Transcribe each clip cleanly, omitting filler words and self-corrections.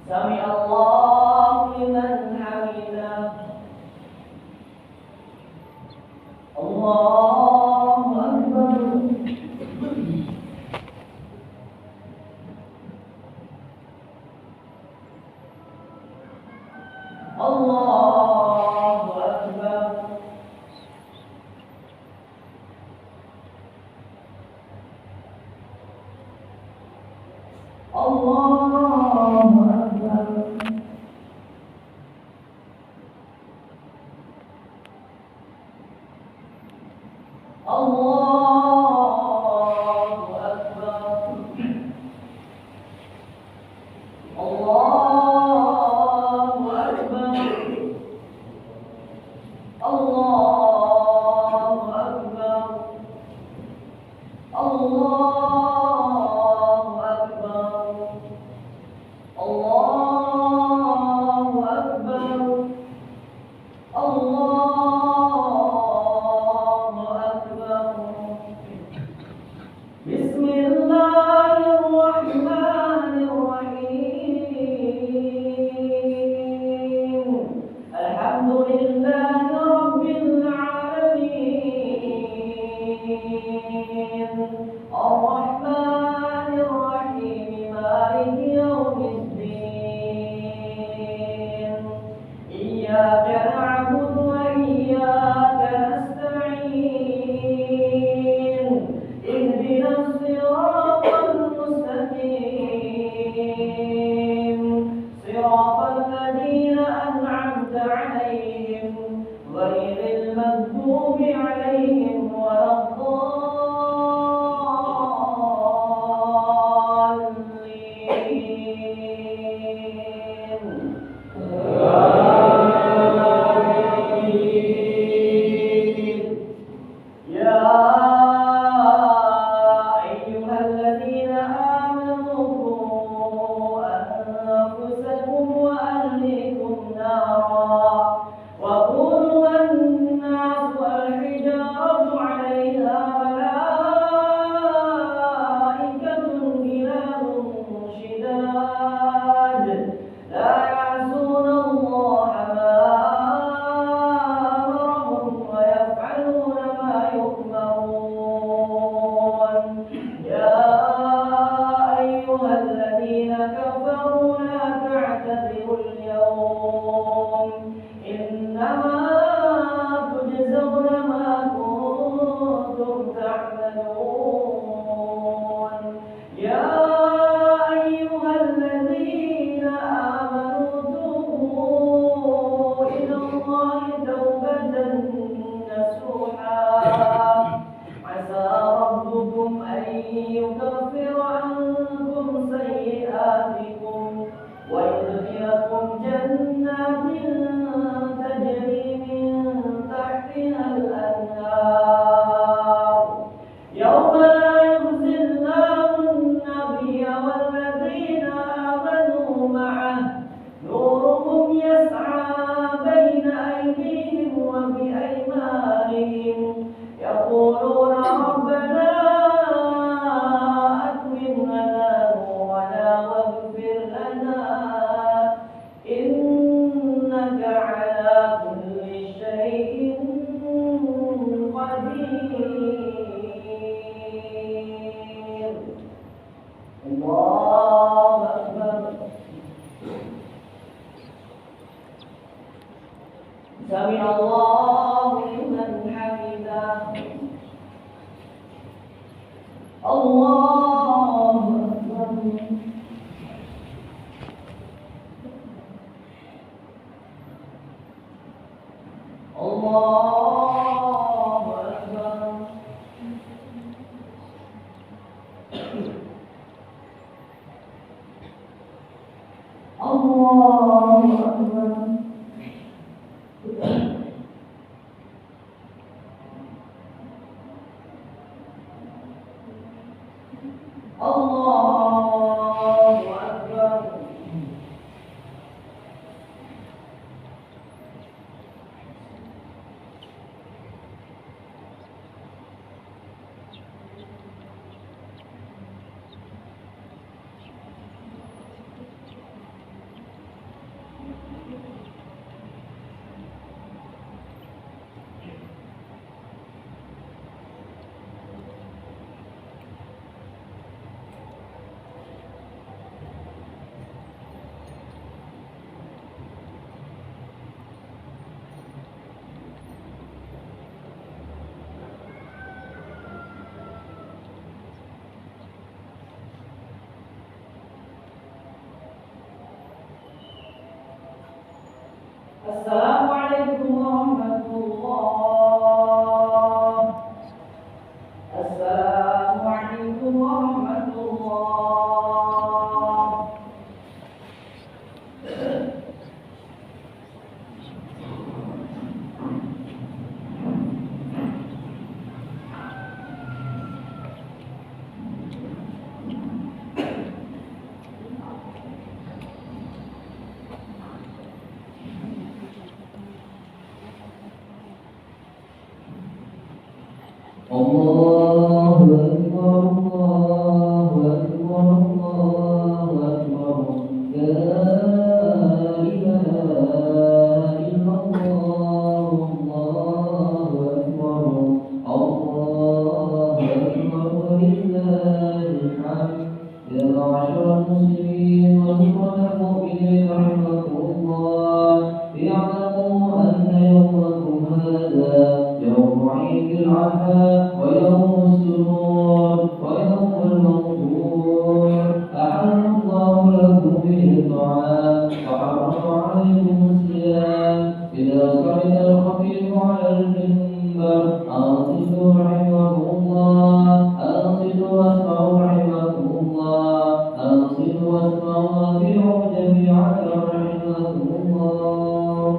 سمع الله لمن حمده. الله أكبر. الله أكبر. الله أكبر. الله أكبر. الله أكبر. الله أكبر. الله أكبر. الله أكبر. الله أكبر. بسم الله الرحمن الرحيم. الحمد لله رب العالمين. الرحمن الرحيم مالك يوم الدين. إياك نعبد وإياك نستعين. اهدنا الصراط المستقيم صراط الذين أنعمت عليهم غير المغضوب عليهم ولا الضالين. يا أيها الذين آمنوا قوا أنفسكم وأهليكم نارا وقودها الناس والحجارة عليها ملائكة غلاظ شداد لا يعصون الله ما أمرهم ويفعلون ما يؤمرون. يا أيها الذين كفروا لا تعتذروا اليوم إنما تجزون ما كنتم تعملون. يا أيها الذين آمنوا توبوا إلى الله توبة نصوحا عسى ربكم أن يكفر عنكم سيئاتكم ويدخلكم جنات تجري من تحتها الأنهار يوم لا يخزي الله النبي والذين آمنوا معه نورهم يسعى بين أيديهم وبأيمانهم يقولون ربنا أتمم لنا نورنا واغفر لنا إنك على كل شيء قدير. الله أكبر. سمع الله لمن حمده. الله أكبر. الله أكبر. الله أكبر. الله أكبر. Assalamualaikum warahmatullah. Assalamualaikum warahmatullah. Allahu Akbar, Allahu Akbar, Allahu Akbar. La ilaha illallah, Allahu Akbar. Allahu Akbar, walillahil hamd. Ya ma'asyiral muslimin wal mu'minin rahimakumullah. I'lamu anna yawmakum hadha يوم عيد العفا ويوم السرور ويوم المغفور أحل الله لكم به الطعام وحرم عليكم الصيام إذا صعد الخفيف على المنبر أنصتوا رحمكم الله أنصتوا واسمعوا رحمكم الله أنصتوا واسمعوا وأطيعوا جميعا رحمكم الله.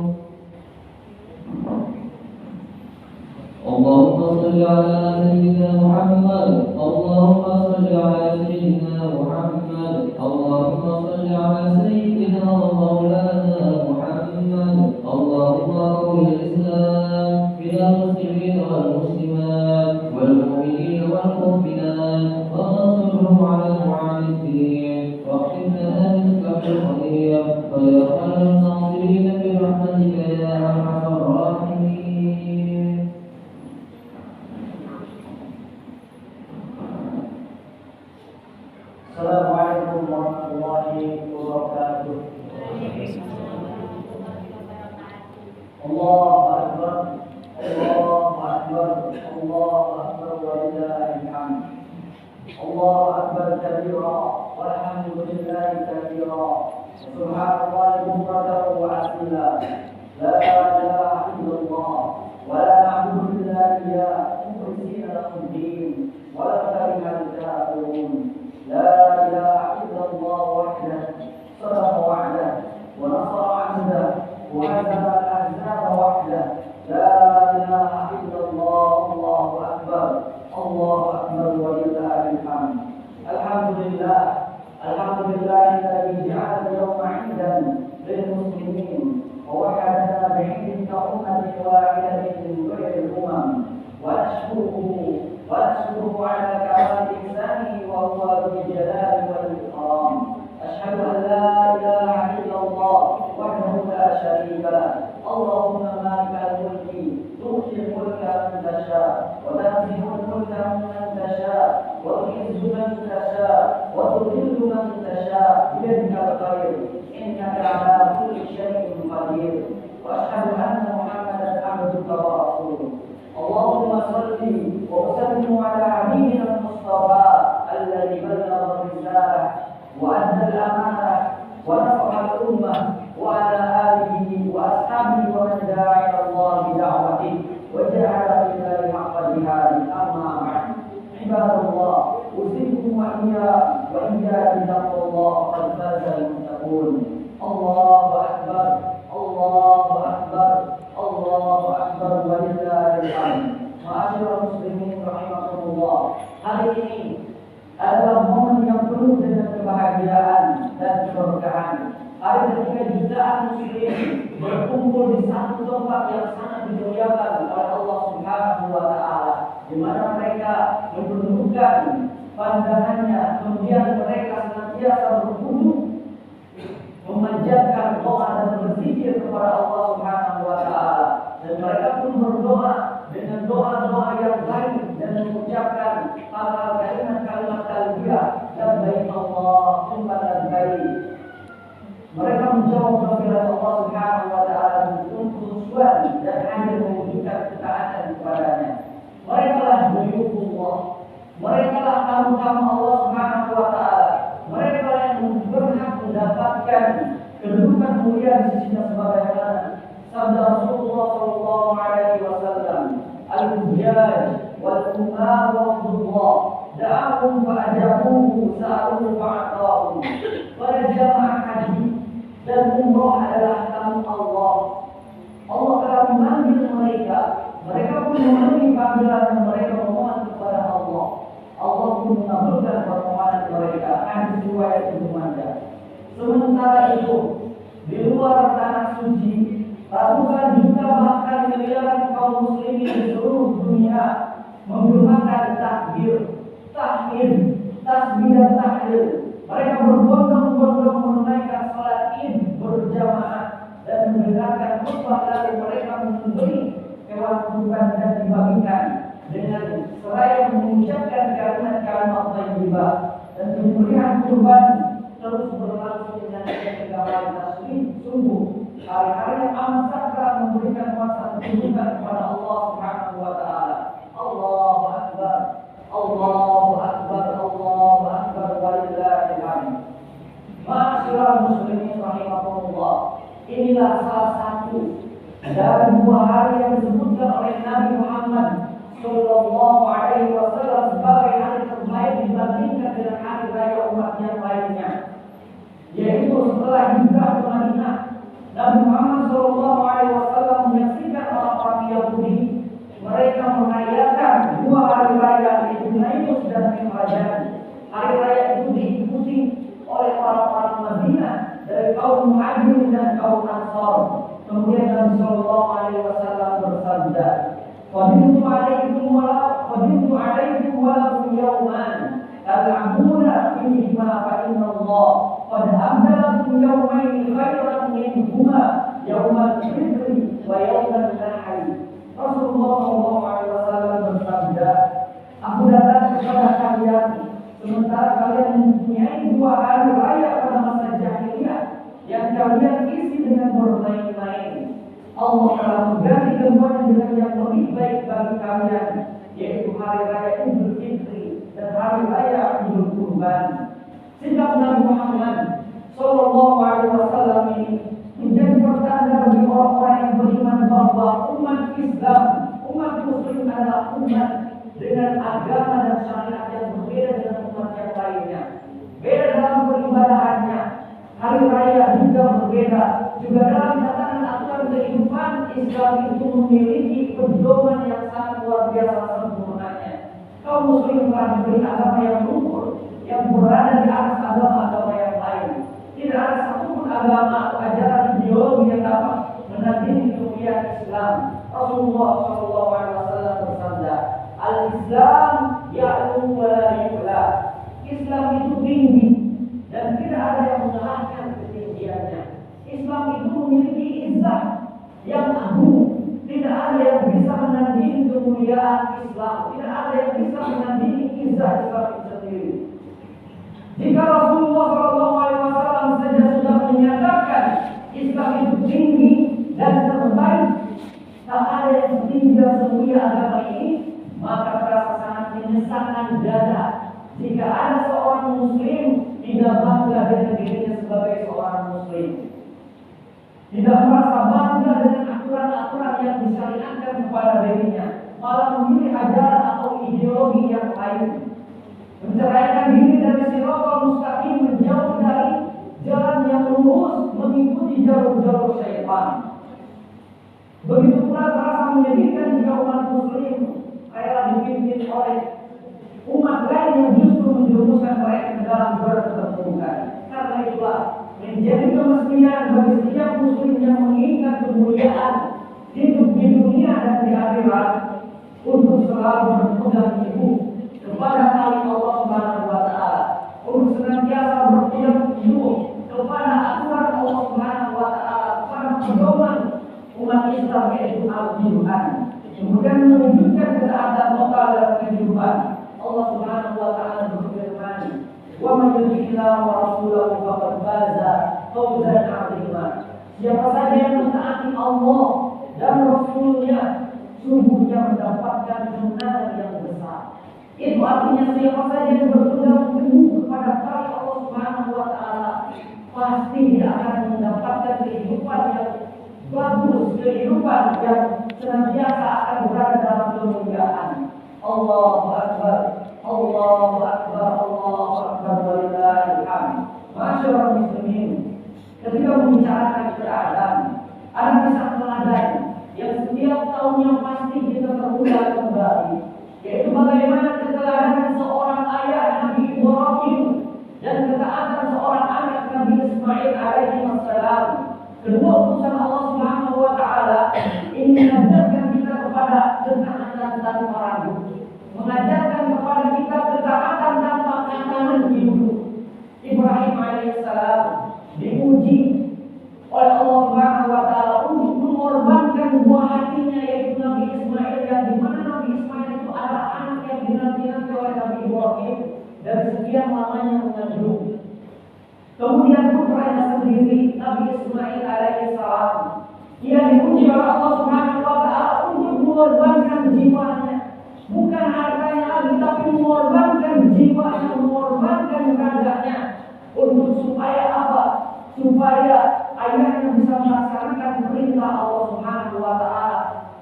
اللهم صل على سيدنا محمد اللهم صل على سيدنا محمد اللهم صل على سيدنا ومولانا محمد اللهم قل الإسلام من المسلمين والمسلمات والمؤمنين والمؤمنات وانصرهم على المعاندين واختم لنا بالفتح القدير ويا خير الناصرين برحمتك يا أرحم الراحمين. Assalamualaikum warahmatullahi wabarakatuh. Allahu Akbar, Allahu Akbar, Allahu Akbar, walillahil hamd. Allahu Akbar kabira, walhamdulillahi kabira. Subhanallahi bukratan wa asila. La ilaha illallah, wa la na'budu illa iyyah, mukhlisina lahu din, wa la karihal kafirun. لا إله إلا الله وحده صدق وعده ونصر عبده وهزم الأحزاب وحده. لا إله إلا الله. الله أكبر، الله أكبر ولله الحمد. الحمد لله، الحمد لله الذي جعل اليوم عيدا للمسلمين ووحدنا بعيد كأمة واحدة من غير الأمم. ونشكره على كمال إحسانه وهو ذو الجلال والإكرام. أشهد أن لا إله إلا الله وحده لا شريك له. اللهم مالك الملك تؤتي الملك من تشاء وتنزع الملك ممن تشاء وتعز من تشاء وتذل من تشاء بيدك الخير إنك على كل شيء قدير. وأشهد أن محمدا عبدك ورسولك. اللهم صل وسلم على حبيبنا المصطفى الذي بلغ الرسالة وأدى الأمانة ونصح الأمة وعلى آله وأصحابه ومن دعا إلى الله بدعوته وجعل لله حق جهاده. أما بعد، عباد الله، أوصيكم وإياي بتقوى الله قد فاز المتقون. الله أكبر، الله أكبر، الله أكبر ولله الحمد. Ma'asyiral muslimin rahimakumullah. Hari ini adalah momen yang penuh dengan kebahagiaan dan keberkahan. Hari ketika jutaan muslim berkumpul di satu tempat yang sangat dimuliakan oleh Allah Subhanahu wa taala, di mana mereka menundukkan pandangannya, kemudian mereka senantiasa berkudu memanjatkan doa dan berzikir kepada Allah Subhanahu wa taala, dan mereka pun berdoa dengan doa-doa yang baik dan mengucapkan hal-hal kalimat-kalimat talbiyah labbaik Allahumma labbaik. Mereka menjawab panggilan Allah Subhanahu wa taala dengan khusyuan dan hadir mewujudkan ketaatan kepadanya. Mereka lah buyutullah, mereka lah tamu-tamu Allah Subhanahu wa taala. Mereka yang berhak mendapatkan kedudukan mulia di sisinya sebagaimana Sabda Rasulullah sallallahu alaihi wasallam, "Al-hujjaj wal umar waqtullah, da'ahum fa'ajabuhu, sa'aluhu fa'atahu." Para jamaah haji dan umrah adalah tamu Allah. Allah telah memanggil mereka. Mereka pun memenuhi panggilan dan mereka memohon kepada Allah. Allah pun mengabulkan permohonan mereka. Hadis riwayat Ibnu Majah. Sementara itu, di luar tanah suci, ratusan juta bahkan miliaran kaum muslimin di seluruh dunia menggunakan takbir, tahmid, tasbih dan tahlil. Mereka berbondong-bondong menunaikan salat Id berjamaah dan mendengarkan khutbah, lalu mereka memberi hewan kurban dan dibagikan dengan seraya mengucapkan kalimat-kalimat thayyibah, dan pemberian kurban terus berlangsung dengan ketegaran tasbih. Sungguh hari-hari yang amat sakral memberikan masa ketundukan kepada Allah Subhanahu wa taala. Allahu akbar, Allahu akbar, Allahu akbar, walillahil hamd. Ma'asyiral muslimin rahimakumullah. Inilah salah satu dari dua hari yang disebutkan oleh Nabi Muhammad sallallahu alaihi wasallam sebagai hari terbaik dibandingkan dengan hari raya umat yang lainnya, yaitu setelah hijrah ke Madinah. Nabi Muhammad sallallahu alaihi wasallam menyaksikan orang-orang Yahudi mereka merayakan dua hari raya, yaitu Nairus dan Mi'raj. Hari raya itu diikuti oleh orang-orang Madinah dari kaum Muhajirin dan kaum Ansar. Kemudian Nabi sallallahu alaihi wasallam bersabda, "Qadimtu alaikum wa yawman tal'abuna fihima fa inna Allah qad abdalakum yawmayn khairan minhuma yawmal fitri wa yawmal nahri." Rasulullah sallallahu alaihi wasallam bersabda, "Aku datang kepada kalian sementara kalian mempunyai dua hari raya pada masa jahiliyah yang kalian isi dengan bermain-main. Allah telah mengganti keduanya dengan yang lebih baik bagi kalian, yaitu hari raya Idul Fitri dan hari raya Idul Kurban." Sikap Nabi Muhammad sallallahu alaihi wasallam ini menjadi pertanda bagi orang-orang yang beriman bahwa umat Islam, umat Muslim adalah umat dengan agama dan syariat yang berbeda dengan umat yang lainnya. Beda dalam peribadahannya, hari raya juga berbeda. Juga dalam tatanan aturan kehidupan, Islam itu memiliki pedoman yang sangat luar biasa sempurnanya. Kaum muslim telah diberi agama yang luhur, yang berada di atas agama-agama yang lain. Tidak ada satupun agama atau ajaran ideologi yang dapat menandingi kemuliaan Islam. Rasulullah SAW bersabda, "Al-Islam ya'lu wa la yu'la." Islam itu tinggi dan tidak ada yang mengalahkan ketinggiannya. Islam itu memiliki izzah yang agung. Tidak ada yang bisa menandingi kemuliaan Islam. Tidak ada yang bisa menandingi izzah Islam itu sendiri. Jika Rasulullah SAW saja sudah menyatakan Islam itu tinggi dan terbaik, tak ada yang setinggi dan semulia agama ini, maka terasa sangat menyesakkan dada jika ada seorang muslim tidak bangga dengan dirinya sebagai seorang muslim, tidak merasa bangga dengan aturan-aturan yang disyariatkan kepada dirinya, malah memilih ajaran atau ideologi yang lain, menceraikan diri dari siratal mustaqim, menjauh dari jalan yang lurus, mengikuti jalur-jalur syaitan. Begitu pula terasa menyedihkan jika umat muslim rela dipimpin oleh umat lain yang justru menjerumuskan mereka ke dalam berketerpurukan. Karena itulah menjadi kemestian bagi setiap muslim yang menginginkan kemuliaan hidup di dunia dan di akhirat untuk selalu berpegang teguh kepada tali Allah Subhanahu wa taala, untuk senantiasa berpegang teguh kepada aturan Allah Subhanahu wa taala, kepada pedoman umat Islam yaitu Al-Quran. Kemudian menunjukkan ketaatan total dalam kehidupan. Allah Subhanahu wa taala berfirman, "Wa man yuti'illah wa rasulahu faqad faza fawzan 'azima." Siapa saja yang mentaati Allah dan Rasulnya, sungguhnya mendapatkan kemenangan yang besar. Itu artinya siapa saja yang berpegang teguh kepada tali Allah Subhanahu wa taala, pasti dia akan mendapatkan kehidupan yang bagus kehidupan yang senantiasa akan berada dalam kemuliaan. Allahu Akbar, Allahu Akbar, Allahu Akbar, walillahil hamd. Masyaallah muslimin, ketika membicarakan keadaan, ada kisah teladan yang setiap tahunnya pasti kita terulang kembali, yaitu bagaimana keteladanan seorang ayah Nabi Ibrahim dan ketaatan seorang anak Nabi Ismail alaihi wassalam. Kedua utusan Allah Subhanahu wa taala ini mengajarkan kita kepada ketaatan tanpa ragu, mengajarkan kepada kita ketaatan tanpa tekanan hidup. Ibrahim alaihissalam diuji oleh Allah Subhanahu wa taala untuk mengorbankan buah hatinya, yaitu Nabi Ismail, yang dimana Nabi Ismail itu adalah anak yang dinanti-nanti oleh Nabi Ibrahim dari sekian lamanya mengandung. Kemudian putranya sendiri Nabi Ismail alaihissalam, ia diuji oleh Allah Subhanahu wa taala untuk mengorbankan jiwanya, bukan hartanya lagi, tapi mengorbankan jiwanya, mengorbankan raganya, untuk supaya apa? Supaya ayahnya bisa melaksanakan perintah Allah Subhanahu wa taala,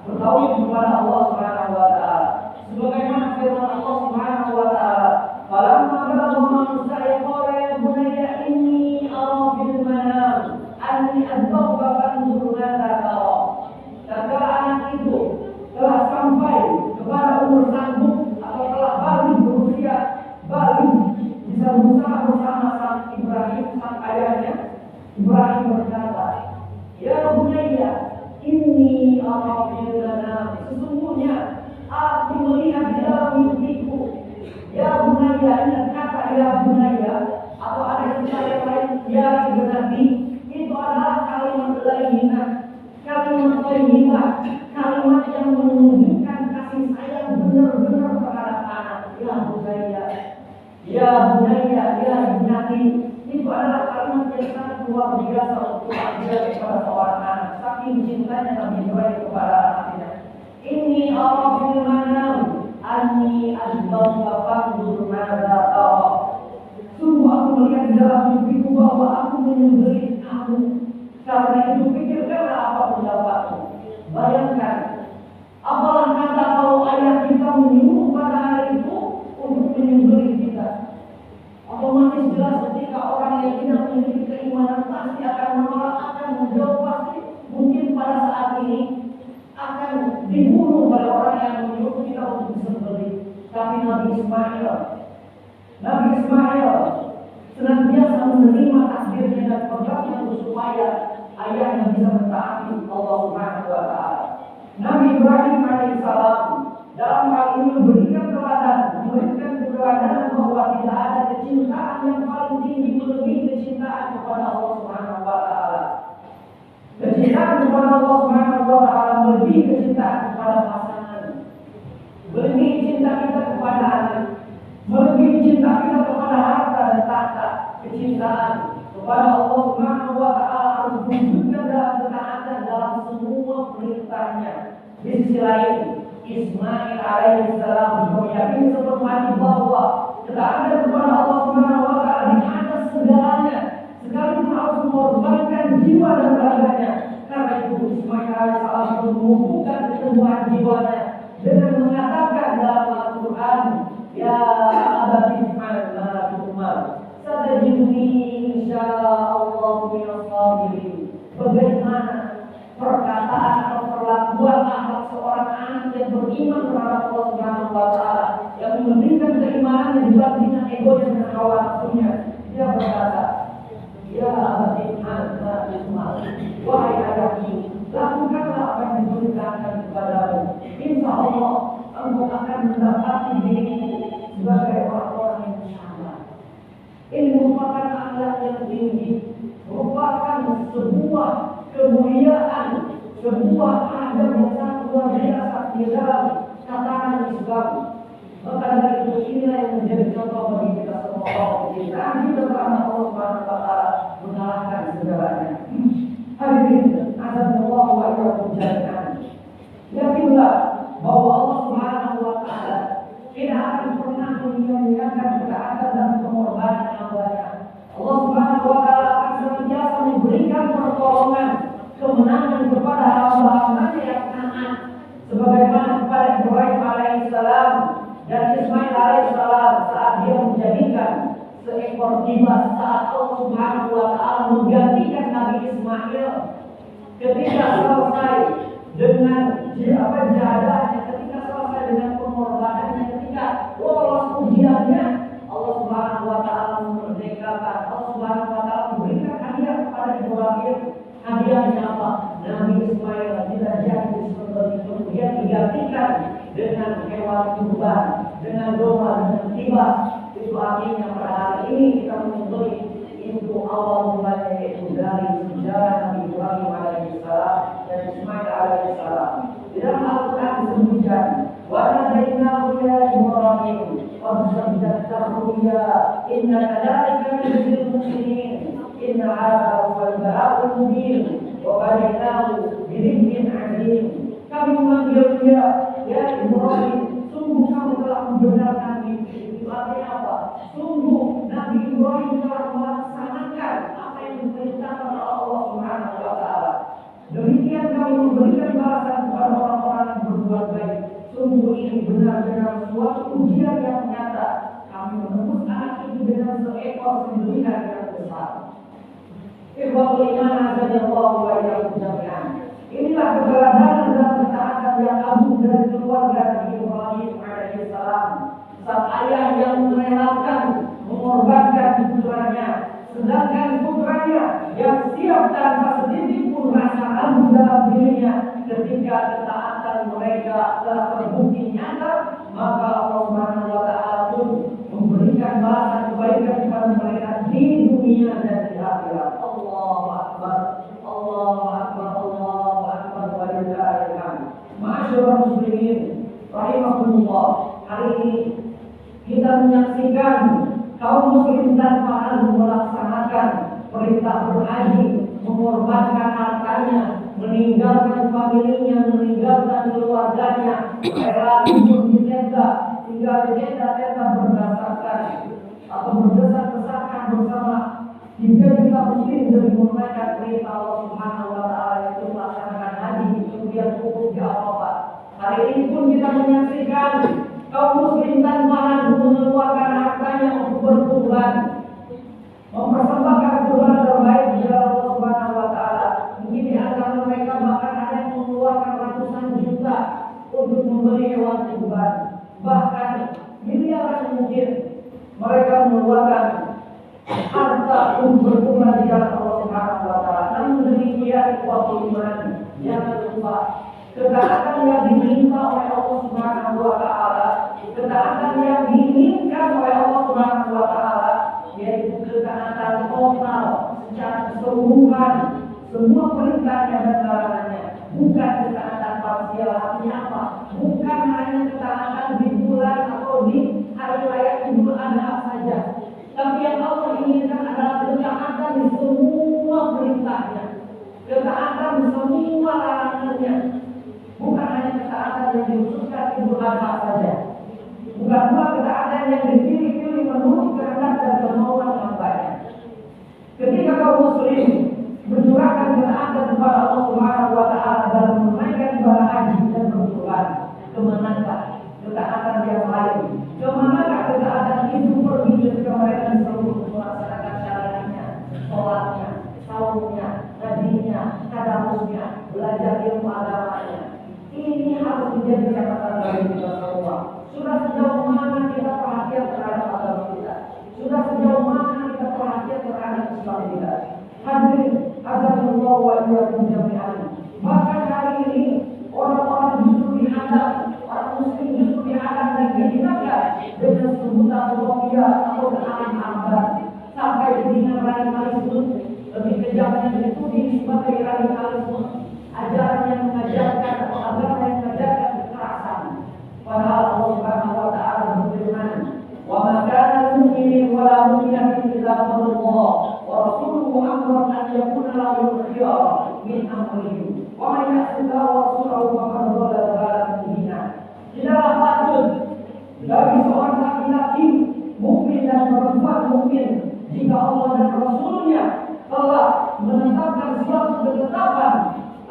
bertauhid kepada Allah Subhanahu wa taala. Sebagaimana firman Allah Subhanahu wa taala, "Falamma balagha ma'saya qala ya bunayya inni ara fil manam anni adbagha fanzur madza tara." Tatkala anak itu telah sampai kepada umur sanggup atau telah balik berusia balik, bisa bersama sang Ibrahim, sang ayahnya, Ibrahim berkata, "Ya bunayya, inni ara fil manam." Sesungguhnya aku melihat di dalam mimpiku. Ya bunayya, ingat kata ya bunayya, atau ada istilah yang lain ya ibnati, itu adalah kalimat lainah, kalimat thayyibah, kalimat yang menunjukkan kasih sayang benar-benar terhadap anak. Ya bunayya, ya bunayya, ya ibnati, itu adalah kalimat yang sangat luar biasa untuk diajarkan kepada seorang anak. Saking cintanya Nabi Ibrahim kepada anaknya. Ini ara fil manam anni adbagha fanzur madza tara. Sungguh aku melihat di dalam mimpiku bahwa aku menyembelih kamu. Karena itu pikirkanlah apa pendapatmu. Bayangkan, apalah kata kalau ayah kita menyuruh pada hari itu untuk menyembelih kita. Otomatis jelas ketika orang yang tidak memiliki keimanan pasti akan menolak, akan menjauh, pasti mungkin pada saat ini akan dibunuh oleh orang yang menyuruh kita untuk disembelih. Tapi Nabi Ismail senantiasa menerima takdirnya dan programnya supaya ayahnya bisa mentaati Allah Subhanahu wa taala. Nabi Ibrahim alaihissalam dalam hal ini memberikan keteladanan bahwa tidak ada kecintaan yang paling tinggi melebihi kecintaan kepada Allah Subhanahu wa taala. Kecintaan kepada Allah Subhanahu wa taala melebihi kecintaan kepada pasangan, melebihi cinta kita kepada anak, melebihi cinta kita kepada harta dan tahta. Kecintaan kepada Allah Subhanahu wa taala harus diwujudkan dalam ketaatan dalam semua perintahnya. Di sisi lain, Ismail alaihissalam meyakini sepenuh hati bahwa ketaatan kepada Allah Subhanahu wa taala di atas segalanya, sekalipun harus mengorbankan jiwa dan raganya. Karena itu Ismail alaihissalam menumbuhkan keteguhan jiwanya dengan mengatakan dalam Al-Quran, "Ya abati if'al ma tu'mar, satajiduni insyaallah minas sabirin." Bagaimana perkataan atau perlakuan akhlak seorang anak yang beriman terhadap Allah Subhanahu wa taala, yang memberikan keimanannya dibandingkan egonya dan hawa nafsunya. Dia berkata, "Ya abati if'al ma tu'mar." Wahai ayahku, lakukanlah apa yang diperintahkan kepadamu. Insya Allah engkau akan mendapati dirimu sebagai orang-orang yang sabar. Ini merupakan akhlak yang tinggi, merupakan sebuah kemuliaan, sebuah adab yang sangat luar biasa di dalam tatanan Islam. Maka dari itu inilah yang menjadi contoh bagi kita semua bahwa kecintaan kita kepada Allah Subhanahu wa taala mengalahkan segalanya. Hadirin azanallahu wa iyyakum jami'an. Yakinlah bahwa Allah Subhanahu wa taala tidak akan pernah menyia-nyiakan ketaatan dan pengorbanan hamba-Nya. Allah Subhanahu wa taala akan senantiasa memberikan pertolongan, kemenangan namanya yang taat. Sebagaimana kepada Ibrahim alaihissalam dan Ismail alaihissalam saat dia menjadikan seekor kibas, saat Allah Subhanahu wa taala menggantikan Nabi Ismail ketika selesai dengan jihadnya, ketika selesai dengan pengorbanannya, ketika lolos ujiannya, Allah Subhanahu wa taala memerdekakan, Allah Subhanahu wa taala memberikan hadiah kepada Ibrahim. Hadiahnya apa? Nabi Ismail tidak jadi seperti itu, dia digantikan dengan hewan kurban, dengan domba, dengan kibas. Itu artinya pada hari ini kita menyebut itu awal mulanya, yaitu dari sejarah Nabi Ibrahim alaihissalam dan Ismail alaihissalam. Di dalam Al-Quran disebutkan, wa nadainahu ya Ibrahim qad saddaqta ru'ya inna kadzalika najzil muhsinin inna hadza huwal bala'ul mubin wa fadainahu bidzikrin 'azim. Kami memanggil dia, ya Ibrahim, sungguh kamu telah membenarkan mimpi. Itu artinya apa? Sungguh Nabi Ibrahim telah melaksanakan apa yang diperintahkan oleh Allah Subhanahu wa taala. Demikian kami memberikan balasan kepada orang-orang yang berbuat baik. Sungguh ini benar-benar suatu ujian yang nyata. Kami menembus anak itu dengan seekor sembelihan yang besar. Ikhwatul iman azanillahu wa iyyakum jami'an. Inilah keteladanan dan ketaatan yang agung dari keluarga Nabi Ibrahim alaihissalam. Sang ayah yang merelakan mengorbankan putranya, sedangkan putranya yang siap tanpa sedikit pun rasa ragu dalam dirinya ketika ketaatan mereka telah terbukti nyata, maka Allah Subhanahu wa taala pun memberikan balasan kebaikan kepada mereka di dunia dan di akhirat. Allahu akbar, Allahu akbar, Allahu akbar, walillahil hamd. Ma'asyiral muslimin rahimakumullah, hari ini kita menyaksikan kaum muslim tanpa harus melaksanakan perintah berhaji, mengorbankan hartanya, meninggalkan familinya, meninggalkan keluarganya, rela tidur di tenda, tinggal di tenda-tenda berdasarkan atau berdesak-desakan bersama 3 juta muslim demi menunaikan perintah Allah Subhanahu wa taala, yaitu melaksanakan haji, kemudian wukuf di Arafah. Hari ini pun kita menyaksikan kaum muslim tanpa ragu mengeluarkan hartanya untuk berkurban, mempersembahkan kurban terbaik di jalan Allah Subhanahu wa taala. Mungkin di antara mereka bahkan ada yang mengeluarkan ratusan juta untuk membeli hewan kurban. Bahkan miliaran mungkin mereka mengeluarkan harta untuk berkurban di jalan Allah Subhanahu wa taala. Namun demikian, ikhwatul iman, jangan lupa ketaatan yang diminta oleh Allah Subhanahu wa taala, ketaatan yang diinginkan oleh Allah Subhanahu wa taala, yaitu ketaatan total secara keseluruhan, semua perintahnya dan larangannya, bukan ketaatan parsial. Artinya apa? Bukan hanya ketaatan di bulan atau di hari raya Idul Adha saja, tapi yang Allah inginkan adalah ketaatan di semua perintahnya, ketaatan di semua larangannya. Bukan hanya ketaatan yang diususkan Idul Adha saja, bukan pula ketaatan yang dipilih-pilih menurut kehendak dan kemauan hambanya. Ketika kaum muslim mencurahkan ketaatan kepada Allah Subhanahu wa taala dalam menunaikan ibadah haji dan berkurban, kemanakah ketaatan yang lain? Kemanakah ketaatan itu pergi ketika mereka disuruh melaksanakan syariatnya, sholatnya, saumnya, hajinya, tadarusnya, belajar ilmu agamanya? Ini harus menjadi catatan bagi kita semua. Sudah sejauh mana kita perhatian terhadap agama kita? Sudah sejauh mana kita perhatian terhadap Islam kita? Hadirin azanillahu wa iyyakum jami'an. Bahkan hari ini orang-orang justru dihadap, orang muslim justru dihadap dan dihinakan dengan sebutan utopia atau keanehan, sampai dengan radikalisme. Lebih kejamnya itu sebagai radikalisme, ajaran yang mengajarkan atau agama yang mengajarkan kekerasan. Padahal Allah Subhanahu wa taala berfirman, "Wa ma kana mu'minin wa la mu'minatin illa Allah wa rasuluhu amran an yakuna lahum khiyara min amrihim. Wa man ya'sillaha wa rasulahu faqad dhalla dhalalan mubina." Tidaklah patut bagi seorang laki-laki mukmin dan perempuan mukmin jika Allah dan Rasulnya telah menetapkan suatu ketetapan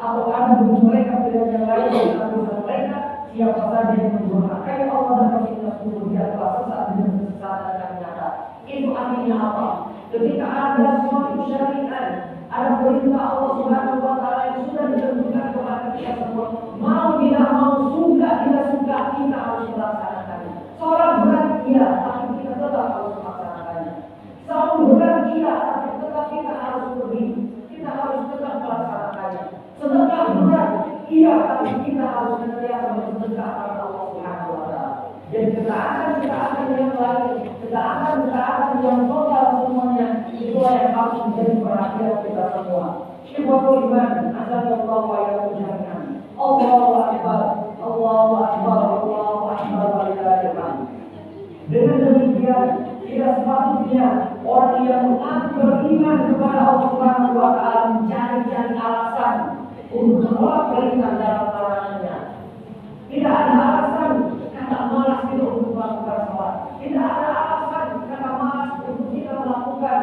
atau ada bagi mereka pilihan yang lain yang akan mereka, siapa saja yang mendurhakai Allah dan Rasulnya sungguh dia telah sesat dengan kesesatan yang nyata. Itu artinya apa? Ketika ada suatu syariat, ada perintah Allah Subhanahu wa taala yang sudah ditentukan kepada kita semua, mau tidak mau, suka tidak suka, kita harus melaksanakannya. Sholat berat iya, tapi kita tetap harus melaksanakannya. Saum berat iya, tapi tetap kita harus pergi. Kita harus tetap melaksanakannya. Sedekah berat iya, tapi kita harus senantiasa bersedekah kepada Allah Subhanahu wa taala. Jadi ketaatan yang lain, ketaatan yang total semuanya, itulah yang harus menjadi perhatian kita semua. Ikhwatul iman, azanallahu wa iyyakum jami'an. Allahu akbar, Allahu akbar, Allahu akbar, walillahil hamd. Dengan demikian, tidak sepatutnya orang yang mengaku beriman kepada Allah Subhanahu wa taala mencari-cari alasan untuk menolak perintah dalam larangannya. Tidak ada alasan kata malas kita untuk melakukan sholat. Tidak ada alasan kata malas untuk kita melakukan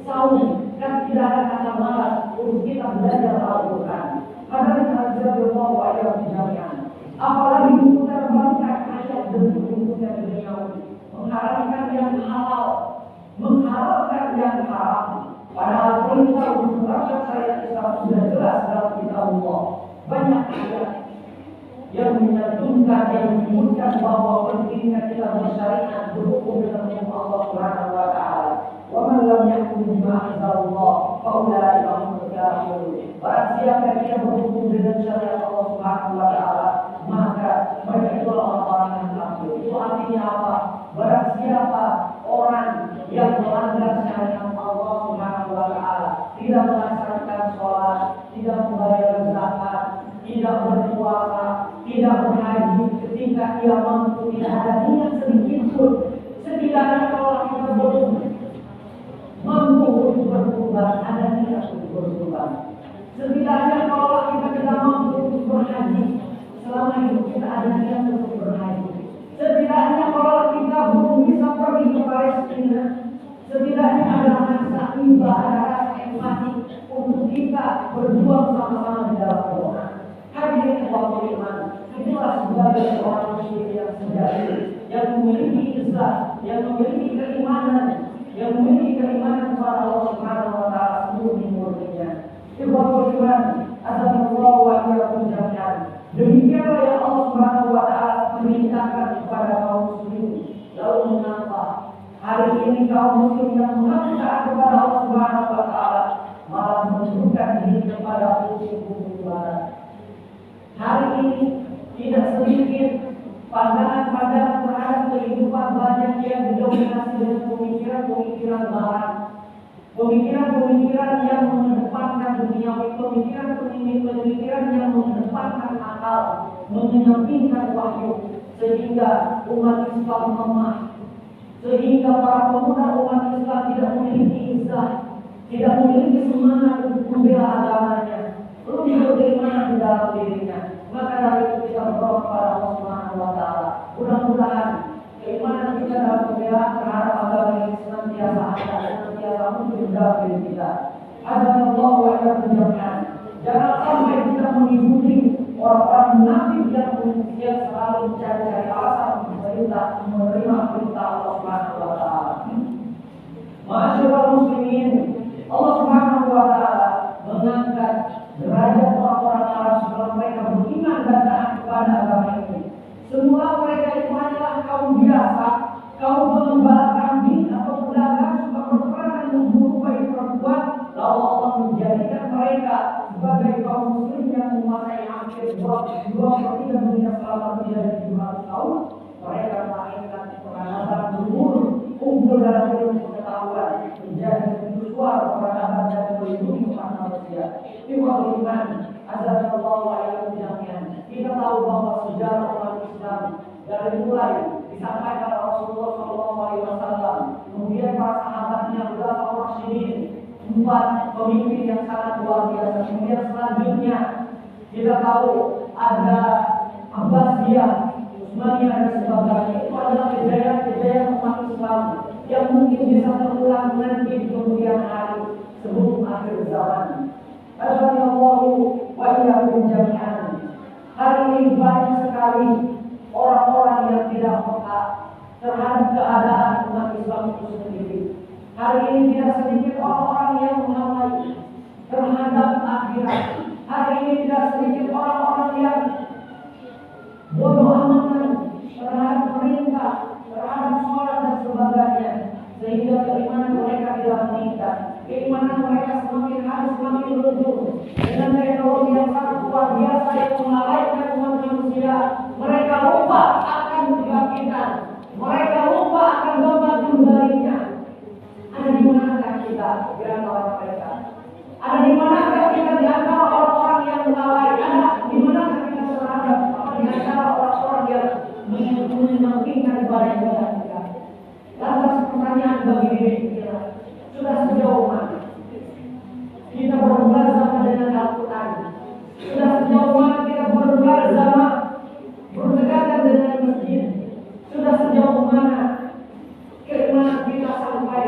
saum. Dan tidak ada kata malas untuk kita belajar Al-Quran. Hadirin azza wa jalla. Apalagi memutarbalikkan ayat demi bentuknya duniawi, mengharamkan yang halal, menghalalkan yang haram. Padahal perintah untuk menerapkan syariat Islam sudah jelas dalam kitab Allah. Banyak ayat yang menyantumkan, yang menyebutkan bahwa pentingnya kita bersyariat berhukum dengan hukum Allah Subhanahu wa taala. Wa man lam yahkum bima anzalallah fa ulaika humul kafirun. Barang siapa yang tidak berhukum dengan syariat Allah Subhanahu wa taala, maka mereka itulah orang yang kafir. Itu artinya apa? Barang siapa orang yang melanggar syariat Allah Subhanahu wa taala, tidak melaksanakan sholat, tidak membayar zakat, tidak berpuasa, tidak berhaji, ketika ia mampu, tidak ada niat sedikit pun, setidaknya kalau kita belum mampu untuk berkurban, ada niat untuk berkurban. Setidaknya kalau kita tidak mampu untuk berhaji, selama hidup kita ada niat untuk berhaji. Setidaknya kalau kita belum bisa pergi ke Palestina, setidaknya ada rasa iba, ada rasa empati untuk kita berjuang sama-sama di dalam doa. Hadirin ikhwatul iman, itulah sebagai orang muslim yang sejati, yang memiliki izah, yang memiliki keimanan, kepada Allah Subhanahu wa taala seluruh-murninya. Ikhwatul iman, azanallahu wa iyyakum jami'an. Demikianlah yang Allah Subhanahu wa taala perintahkan kepada kaum muslimin. Lalu mengapa hari ini kaum muslim yang mengaku taat kepada Allah Subhanahu wa taala malah menunjukkan diri kepada kubu-kubu barat? Hari ini tidak sedikit pandangan-pandangan terhadap kehidupan banyak yang didominasi dengan pemikiran-pemikiran barat, pemikiran-pemikiran yang mengedepankan duniawi, pemikiran-pemikiran yang mengedepankan akal, mengedepankan wahyu, sehingga umat Islam lemah, sehingga para pemuda umat Islam tidak memiliki izah, tidak memiliki semangat untuk membela agamanya. Lalu bagaimana di dalam dirinya? Maka dari itu kita berdoa kepada Allah Subhanahu wa taala. Mudah-mudahan keimanan kita dalam pembelaan terhadap agama ini senantiasa ada, senantiasa muncul dalam diri kita. Azanallahu wa iyyakum jami'an. Jangan sampai kita mengikuti orang-orang munafik yang selalu mencari-cari alasan untuk menerima perintah Allah Subhanahu wa taala. Ma'asyiral muslimin, Allah Subhanahu wa taala mengangkat derajat orang-orang Arab setelah mereka beriman dan taat kepada agama ini. Semula mereka itu hanyalah kaum biasa, kaum pengembala kambing atau pedagang, suka berperang dan memburu bayi perempuan. Lalu Allah menjadikan mereka sebagai kaum muslim yang menguasai hampir 2/3 dunia selama lebih dari 700 tahun. Mereka melahirkan peradaban berburu, unggul dalam ilmu pengetahuan, menjadi suara peradaban dan melindungi umat manusia. Ikhwatul iman, azanallahu wa iyyakum jami'an. Kita tahu bahwa sejarah umat Islam dari mulai disampaikan Rasulullah SAW, kemudian para sahabatnya, Khulafaur Rasyidin, 4 pemimpin yang sangat luar biasa. Kemudian selanjutnya kita tahu ada Abbasiyah, Utsmaniyah dan sebagainya. Itu adalah kejayaan umat Islam yang mungkin bisa terulang nanti di kemudian hari sebelum akhir zaman. Azanallahu wa iyyakum jami'an. Hari ini banyak sekali orang-orang yang tidak peka terhadap keadaan umat Islam itu sendiri. Hari ini tidak sedikit orang-orang yang menghalangi terhadap akhirat. Hari ini tidak sedikit orang-orang yang bodoh amatan terhadap perintah, terhadap sholat dan sebagainya, sehingga keimanan mereka tidak meningkat. Keimanan mereka semakin hari semakin runtuh dengan teknologi yang sangat luar biasa yang melalaikan umat manusia. Mereka lupa akan kebangkitan, mereka lupa akan bangkit kembalinya. Ada di manakah kita di antara mereka? Ada di manakah kita di antara orang-orang yang lalai? Ada di manakah kita terhadap di antara orang-orang yang menampilkan ibadah kita? Lantas pertanyaan bagi diri kita, sudah sejauh mana kita berbahasa dengan Al-Quran? Sudah sejauh mana kita berbahasa berdekatan dengan masjid? Sudah sejauh mana keimanan kita sampai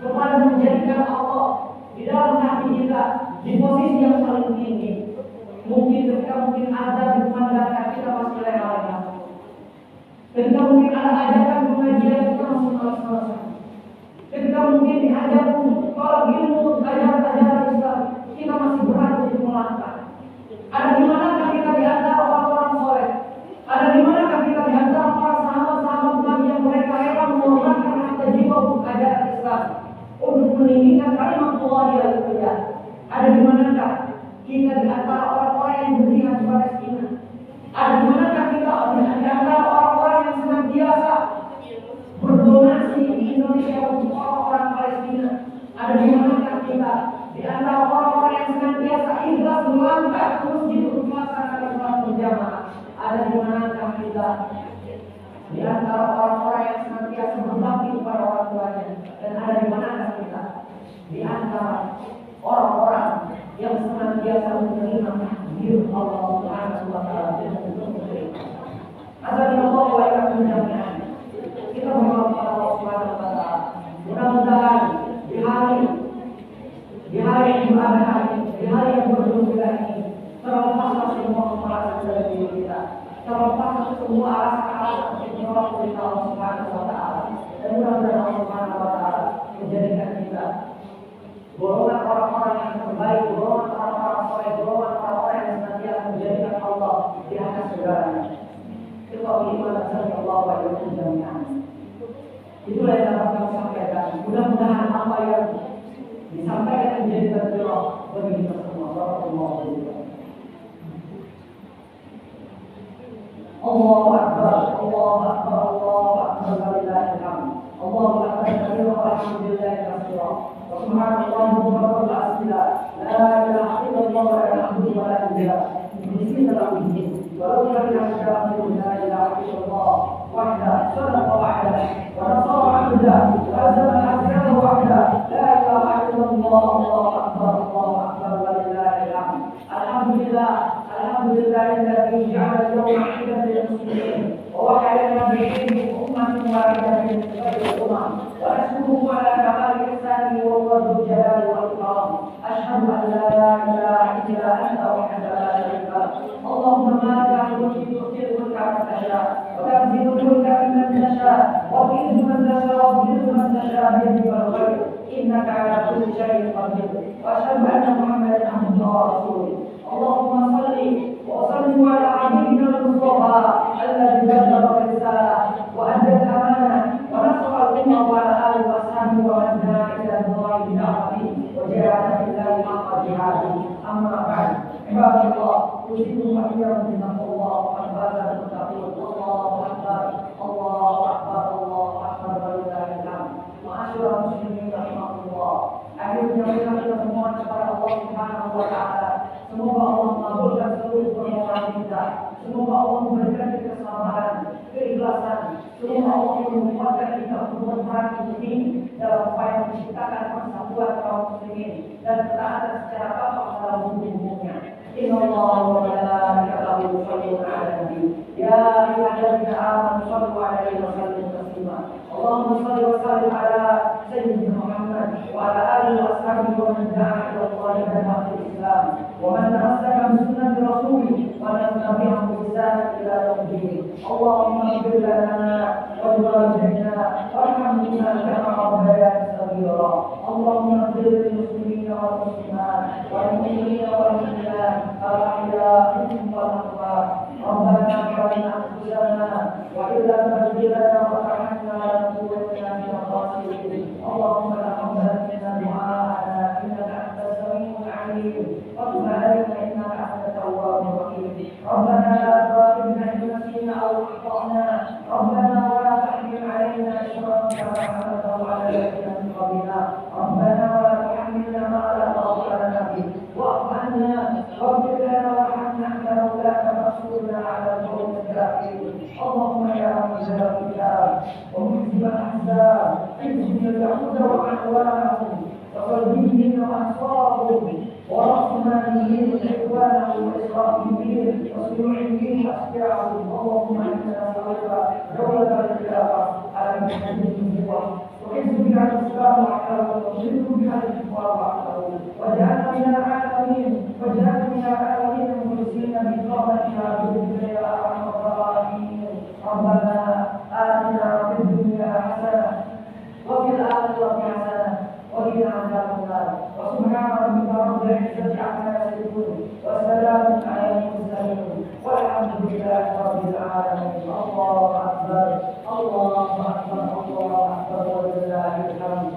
kepada menjadikan Allah di dalam hati kita di posisi yang paling tinggi? Mungkin ketika ada di pemandangan kita masih leha-leha. Ketika mungkin ada ajakan pengajian kita masih malas-malasan. Ketika mungkin diajak untuk tolak ilmu ajaran-ajaran Islam, kita masih berat untuk melangkah. Ada di manakah kita di antara orang-orang soleh? Ada di manakah kita di antara para sahabat-sahabat Nabi yang mereka rela mengorbankan harta jiwa untuk ajaran Islam, untuk meninggikan kalimat Allah yang mulia? Ada di manakah kita di antara orang-orang yang berjihad di Palestina? Ada di manakah kita di antara orang-orang yang senantiasa berdonasi di Indonesia untuk orang-orang Palestina? Ada di manakah kita di antara orang-orang yang senantiasa ikhlas melangkah ke masjid untuk melaksanakan sholat berjamaah? Ada di manakah kita di antara orang-orang yang senantiasa berbakti kepada orang tuanya? Dan ada di manakah kita di antara orang-orang yang senantiasa menerima takdir Allah Subhanahu wa taala dengan menerima? Azza wa jalla jami'an. Kita berdoa kepada Allah Subhanahu wa taala. Mudah-mudahan di hari yang berada ini, di hari yang bergembira ini, terlepas semua kemarahan dari diri kita, terlepas semua alasan-alasan untuk menolak perintah Allah Subhanahu wa taala. Dan mudah-mudahan Allah Subhanahu wa taala menjadikan kita golongan orang-orang yang terbaik, golongan orang-orang soleh, golongan orang-orang yang senantiasa menjadikan Allah di atas segalanya. Kita beriman kepada Allah wa iyyakum jami'an. Itulah yang dapat kami sampaikan. Mudah-mudahan apa yang disampaikan menjadi tadbirah bagi kita semua. Allahu Akbar, Allahu Akbar, Allahu Akbar, walillahil hamd. Allahu Akbar, alhamdulillahi katsiran. Wa subhanallahi bukratan wa asila. La ilaha illallah wa la hamdu wa la ilaha illallah. ولو كان الكافر لا اله الا الله وحده صدق وحده ونصر عبده وهزم الاحزاب وحده لا اله الا الله. الله اكبر الله اكبر ولله الحمد. الحمد لله الذي جعل اليوم عيدا للمسلمين ووحدنا بعلمه امه واحده من خير الامم ونشكره على كمال احسانه وهو ذو الجلال والاكرام. اشهد ان لا اله الا انت وحدك لا شريك لك. اللهم مالك الملك تؤتي الملك من تشاء وتنزل الملك ممن تشاء وتعز من تشاء وتذل من تشاء بيدك الخير انك على كل شيء قدير. واشهد ان محمدا عبده ورسوله. اللهم صل وسلم على حبيبنا المصطفى الذي بلغ الرساله وادى الامانه ونصر الامه وعلى اله واصحابه ومن دعا الى الله بدعوته وجاهد في الله حق جهاده. اما بعد عباد الله اوصيكم واياكم بتقوى الله وقد فاز المتقون. الله اكبر الله اكبر الله اكبر ولله الحمد. معاشر المسلمين rahimakumullah. Akhirnya kita semua kepada Allah Subhanahu wa taala. Semoga Allah mengabulkan seluruh permohonan kita. Semoga Allah memberikan kita kesabaran, keikhlasan. Semoga Allah menguatkan kita untuk berperan ini dalam upaya menciptakan persatuan kaum muslimin dan ketaatan secara kafah dalam hukum-hukumnya. Inna Allah wa malaikatahu yusholluna 'alan nabi. Ya ayyuhalladzina amanu shallu 'alaihi wa sallimu taslima. اللهم صل وسلم على سيدنا محمد وعلى آله وأصحابه ومن دعا إلى الله بدعوة الإسلام ومن تمسك بسنة رسوله ولم تبعه بإحسان إلى يوم الدين. اللهم اغفر لنا ولوالدينا وارحمنا كما ربيانا صغيرا. اللهم اغفر للمسلمين والمسلمات والمؤمنين والمؤمنات الأحياء منهم والأموات. ربنا ظلمنا أنفسنا وإن لم تغفر لنا وترحمنا لنكونن من الخاسرين. اللهم تقبل منا دعاءنا إنك أنت السميع العليم وتب علينا إنك أنت التواب الرحيم. ربنا لا تؤاخذنا إن نسينا أو أخطأنا. ربنا ولا تحمل علينا إصرا كما حملته على الذين من قبلنا. ربنا ولا تحملنا ما لا طاقة لنا به واعف عنا واغفر لنا وارحمنا أنت مولانا فانصرنا على القوم الكافرين. اللهم يا منزل الكتاب ومنزل الأحزاب اهدنا اليهود وأعوانهم وصليبين وأنصارهم ورحمانيين وإخوانهم وإسرائيليين وسنيين وأشياعهم. اللهم إنا نسألك دولة الخلافة على المسلمين وعز بها الإسلام وحده وشرك بها الكفار وحده واجعلنا من العالمين مخلصين برحمتك بإذنك يا أرحم الراحمين. ربنا آتنا في الدنيا حسنة وفي الآخرة حسنة وقنا عذاب النار. وسبحان ربك رب العزة عما يصفون وسلام على المرسلين والحمد لله رب العالمين. الله أكبر الله أكبر الله أكبر ولله الحمد.